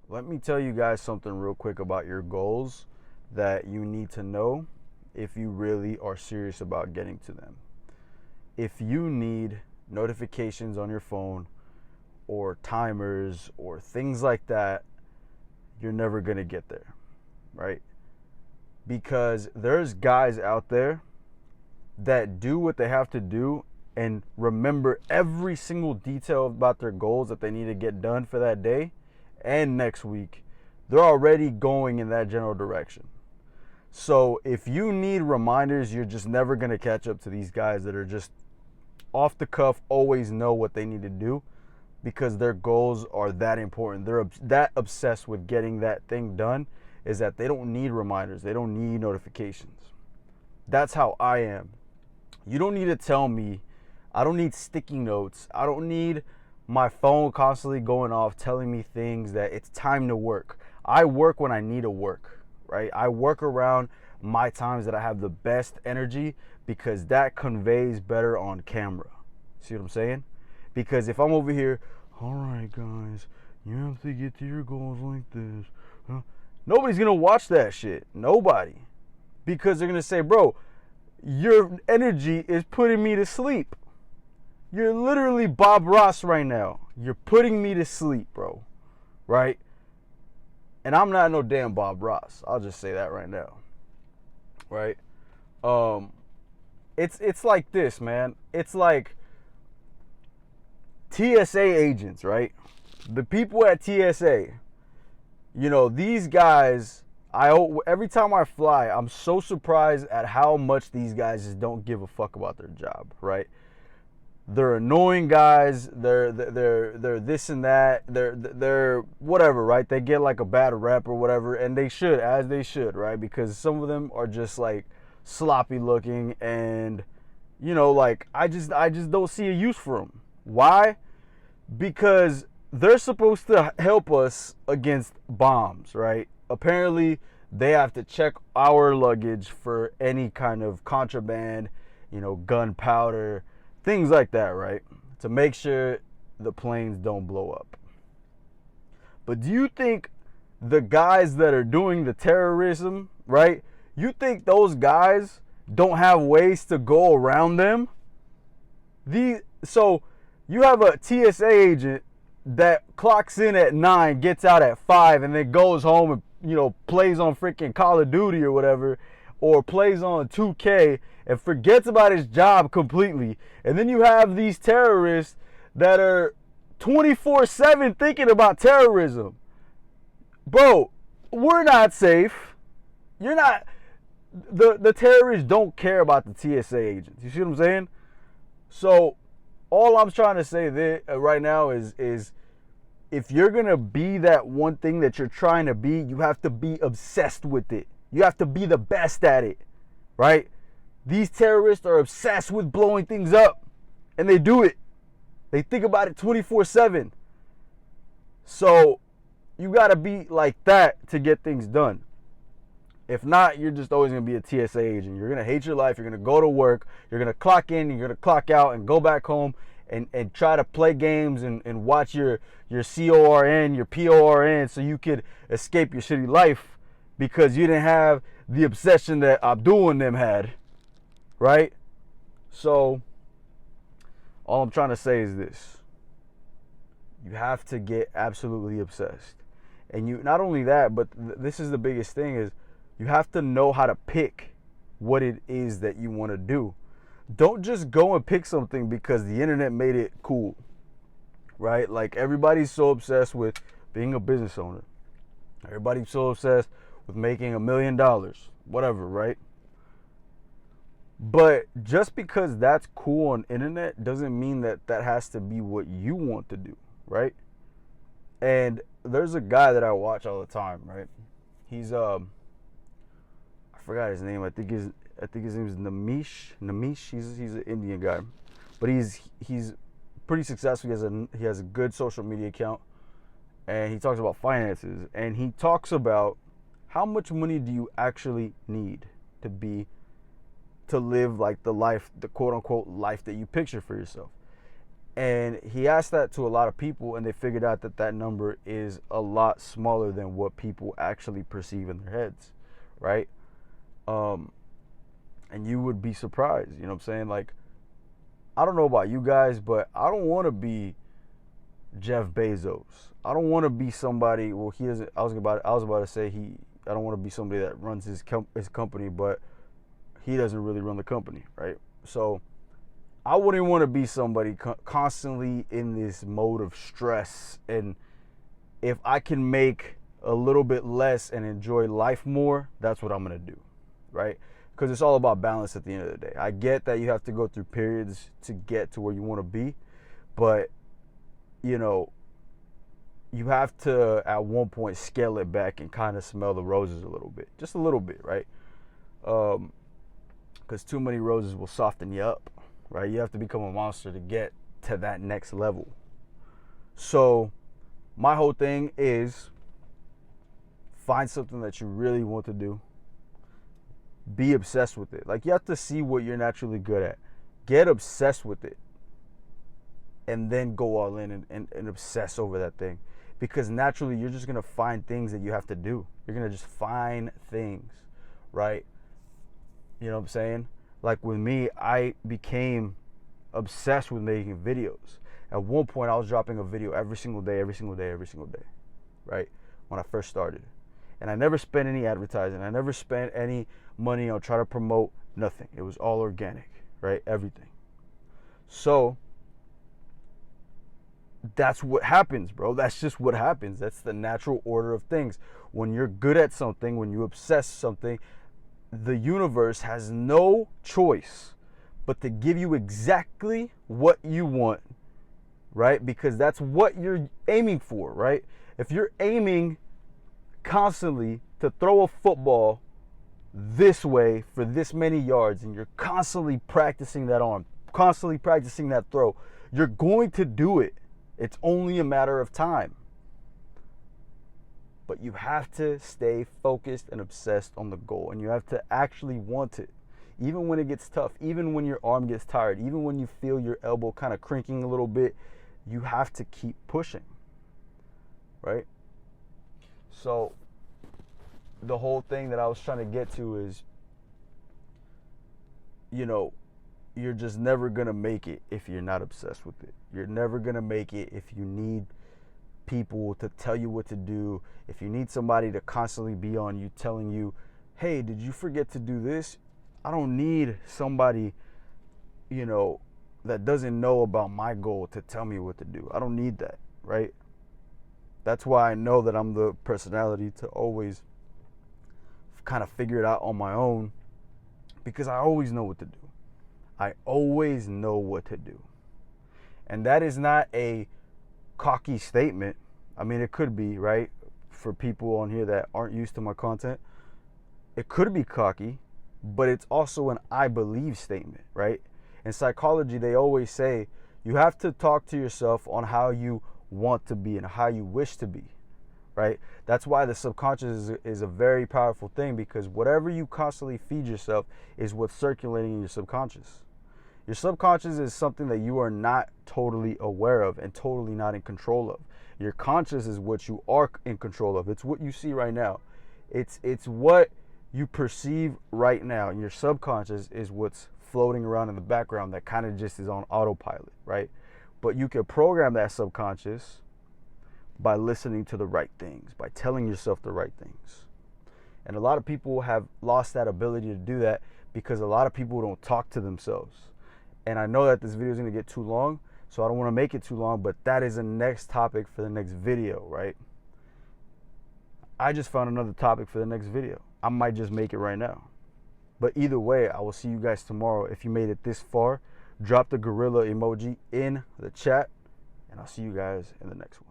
Let me tell you guys something real quick about your goals that you need to know if you really are serious about getting to them. If you need notifications on your phone or timers or things like that, you're never going to get there, right? Because there's guys out there that do what they have to do and remember every single detail about their goals that they need to get done for that day and next week. They're already going in that general direction. So if you need reminders, you're just never going to catch up to these guys that are just off the cuff, always know what they need to do because their goals are that important. They're that obsessed with getting that thing done is that they don't need reminders. They don't need notifications. That's how I am. You don't need to tell me. I don't need sticky notes. I don't need my phone constantly going off telling me things that it's time to work. I work when I need to work, right? I work around my times that I have the best energy because that conveys better on camera. See what I'm saying? Because if I'm over here, all right, guys, you have to get to your goals like this. Nobody's going to watch that shit. Nobody. Because they're going to say, bro, your energy is putting me to sleep. You're literally Bob Ross right now. You're putting me to sleep, bro. Right? And I'm not no damn Bob Ross. I'll just say that right now. Right? It's like this, man. It's like TSA agents, right? The people at TSA, you know, these guys, every time I fly, I'm so surprised at how much these guys just don't give a fuck about their job, right? They're annoying guys. They're this and that. They're whatever, right? They get like a bad rep or whatever, and they should, as they should, right? Because some of them are just like sloppy looking, and you know, like I just don't see a use for them. Why? Because they're supposed to help us against bombs, right? Apparently, they have to check our luggage for any kind of contraband, you know, gunpowder, things like that, right? To make sure the planes don't blow up. But do you think the guys that are doing the terrorism, right? You think those guys don't have ways to go around them? So you have a TSA agent that clocks in at 9, gets out at 5, and then goes home and, you know, plays on freaking Call of Duty or whatever, or plays on 2K and forgets about his job completely. And then you have these terrorists that are 24/7 thinking about terrorism. Bro, we're not safe. You're not. The terrorists don't care about the TSA agents. You see what I'm saying? So all I'm trying to say right now is if you're going to be that one thing that you're trying to be, you have to be obsessed with it. You have to be the best at it, right? These terrorists are obsessed with blowing things up, and they do it. They think about it 24/7. So you got to be like that to get things done. If not, you're just always going to be a TSA agent. You're going to hate your life. You're going to go to work. You're going to clock in. You're going to clock out and go back home and try to play games and watch your CORN, your PORN, so you could escape your shitty life because you didn't have the obsession that Abdul and them had, right? So all I'm trying to say is this. You have to get absolutely obsessed. And you not only that, but this is the biggest thing is you have to know how to pick what it is that you want to do. Don't just go and pick something because the internet made it cool, right? Like everybody's so obsessed with being a business owner. Everybody's so obsessed with making $1 million, whatever, right? But just because that's cool on internet doesn't mean that that has to be what you want to do, right? And there's a guy that I watch all the time, right? He's I forgot his name. I think his name is Namish. He's an Indian guy, but he's pretty successful. He has a good social media account, and he talks about finances. And he talks about how much money do you actually need to live like the life, the quote unquote life that you picture for yourself. And he asked that to a lot of people, and they figured out that that number is a lot smaller than what people actually perceive in their heads, right? And you would be surprised, you know what I'm saying? Like, I don't know about you guys, but I don't want to be Jeff Bezos. I don't want to be somebody. Well, he doesn't. I was about to say I don't want to be somebody that runs his company, but he doesn't really run the company, right? So I wouldn't want to be somebody constantly in this mode of stress. And if I can make a little bit less and enjoy life more, that's what I'm gonna do, right? Because it's all about balance at the end of the day. I get that you have to go through periods to get to where you want to be, but you know, you have to at one point scale it back and kind of smell the roses a little bit, just a little bit, right? Because too many roses will soften you up, right? You have to become a monster to get to that next level. So my whole thing is find something that you really want to do. Be obsessed with it. Like, you have to see what you're naturally good at. Get obsessed with it. And then go all in and obsess over that thing. Because naturally, you're just going to find things that you have to do. You're going to just find things, right? You know what I'm saying? Like with me, I became obsessed with making videos. At one point, I was dropping a video every single day, right? When I first started. And I never spent any advertising. I never spent any money on trying to promote nothing. It was all organic, right? Everything. So that's what happens, bro. That's just what happens. That's the natural order of things. When you're good at something, when you obsess something, the universe has no choice but to give you exactly what you want, right? Because that's what you're aiming for, right? If you're aiming constantly to throw a football this way for this many yards, and you're constantly practicing that arm, constantly practicing that throw, you're going to do it. It's only a matter of time. But you have to stay focused and obsessed on the goal, and you have to actually want it. Even when it gets tough, even when your arm gets tired, even when you feel your elbow kind of crinking a little bit, you have to keep pushing, right? So the whole thing that I was trying to get to is, you know, you're just never going to make it if you're not obsessed with it. You're never going to make it if you need people to tell you what to do. If you need somebody to constantly be on you telling you, hey, did you forget to do this? I don't need somebody, you know, that doesn't know about my goal to tell me what to do. I don't need that, right? That's why I know that I'm the personality to always kind of figure it out on my own, because I always know what to do. I always know what to do. And that is not a cocky statement. I mean, it could be, right? For people on here that aren't used to my content, it could be cocky, but it's also an I believe statement, right? In psychology, they always say you have to talk to yourself on how you want to be and how you wish to be, right? That's why the subconscious is a very powerful thing, because whatever you constantly feed yourself is what's circulating in your subconscious. Your subconscious is something that you are not totally aware of and totally not in control of. Your conscious is what you are in control of. It's what you see right now. It's what you perceive right now. And your subconscious is what's floating around in the background that kind of just is on autopilot, right? But you can program that subconscious by listening to the right things, by telling yourself the right things. And a lot of people have lost that ability to do that because a lot of people don't talk to themselves. And I know that this video is going to get too long, so I don't want to make it too long, but that is the next topic for the next video, right? I just found another topic for the next video. I might just make it right now. But either way, I will see you guys tomorrow. If you made it this far, drop the gorilla emoji in the chat, and I'll see you guys in the next one.